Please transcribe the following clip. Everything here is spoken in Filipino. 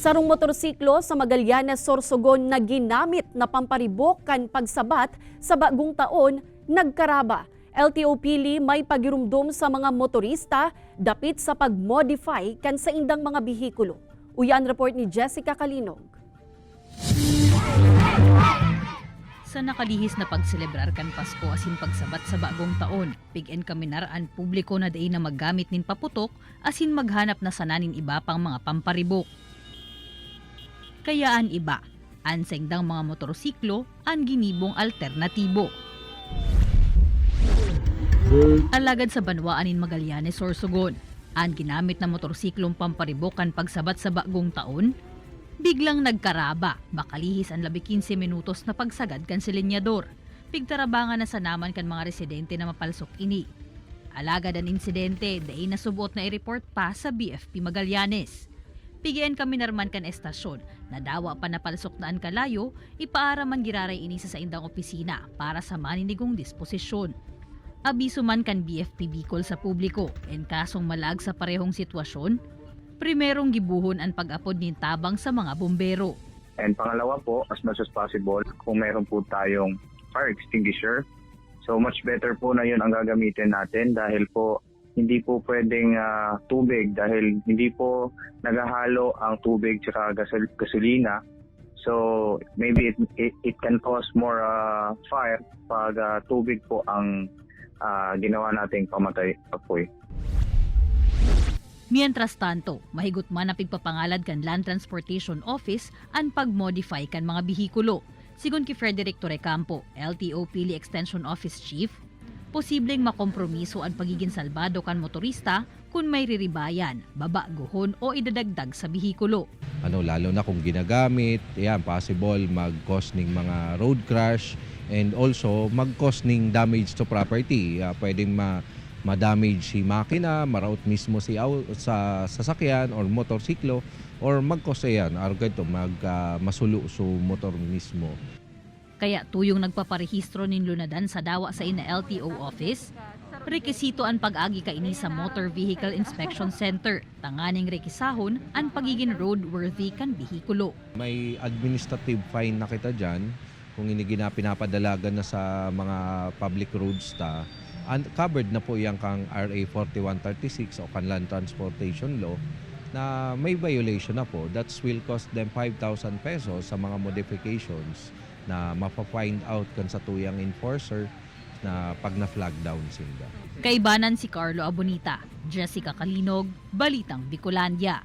Sarong motorsiklo sa Magallanes, Sorsogon na ginamit na pamparibok kan pagsabat sa bagong taon, nagkaraba. LTO pili may pagirumdum sa mga motorista dapit sa pagmodify kan sa indang mga bihikulo. Uyan report ni Jessica Kalinog. Sa nakalihis na pagselebrar kan Pasko asin pagsabat sa bagong taon, pig-en kaminaraan publiko na day na maggamit nin paputok asin maghanap na sananin iba pang mga pamparibok. Kayaan iba, ansengdang mga motorsiklo ang ginibong alternatibo. Alagad sa banwaanin Magallanes, Sorsogon, ang ginamit na motorsiklong pamparibokan pagsabat sa bagong taon, biglang nagkaraba, makalihis ang 15 minutos na pagsagad kan silinyador. Pigtarabangan na sa naman kan mga residente na mapalsok ini. Alagad ang insidente, dahil nasubot na i-report pa sa BFP Magallanes. Pigian kami narman kan estasyon, na dawa pa napalsok na ang kalayo, ipaaraman giraray ini sa indang opisina para sa maninigong disposisyon. Abiso man kan BFP Bicol sa publiko, en kasong malag sa parehong sitwasyon, primerong gibuhon ang pag-apod nin tabang sa mga bombero. And pangalawa po, as much as possible, kung meron po tayong fire extinguisher, so much better po na yun ang gagamitin natin dahil po hindi po pwedeng tubig dahil hindi po naghahalo ang tubig tsaka gasolina. So maybe it can cause more fire pag tubig po ang ginawa nating pamatay apoy. Mientras tanto, mahigot man ang pigpapangalad kan Land Transportation Office ang pag-modify kan mga bihikulo. Sigon ki Frederick Torrecampo, LTO Pili Extension Office Chief, posibleng makompromiso ang pagiging salbado kan motorista kung may riribayan, babaguhon o idadagdag sa bihikulo. Lalo na kung ginagamit, possible mag-cause ng mga road crash and also mag-cause ng damage to property. Pwedeng ma-damage si makina, maraot mismo sa sasakyan or motorsiklo or mag-cause masulo sa motor mismo. Kaya tuyong nagpaparehistro nin lunadan sa dawa sa ina LTO office, rekisito ang pag-agi kaini sa Motor Vehicle Inspection Center, tanganing rekisahon ang pagiging roadworthy kan bihikulo. May administrative fine na kita dyan kung pinapadalagan na sa mga public roads and covered na po yung kang RA 4136 o kan Land Transportation Law na may violation na po. That will cost them 5,000 pesos sa mga modifications na mapa-find out kan sa tuyang enforcer na pag na-flag down sila. Kaibanan si Carlo Abonita, Jessica Kalinog, Balitang Bicolandia.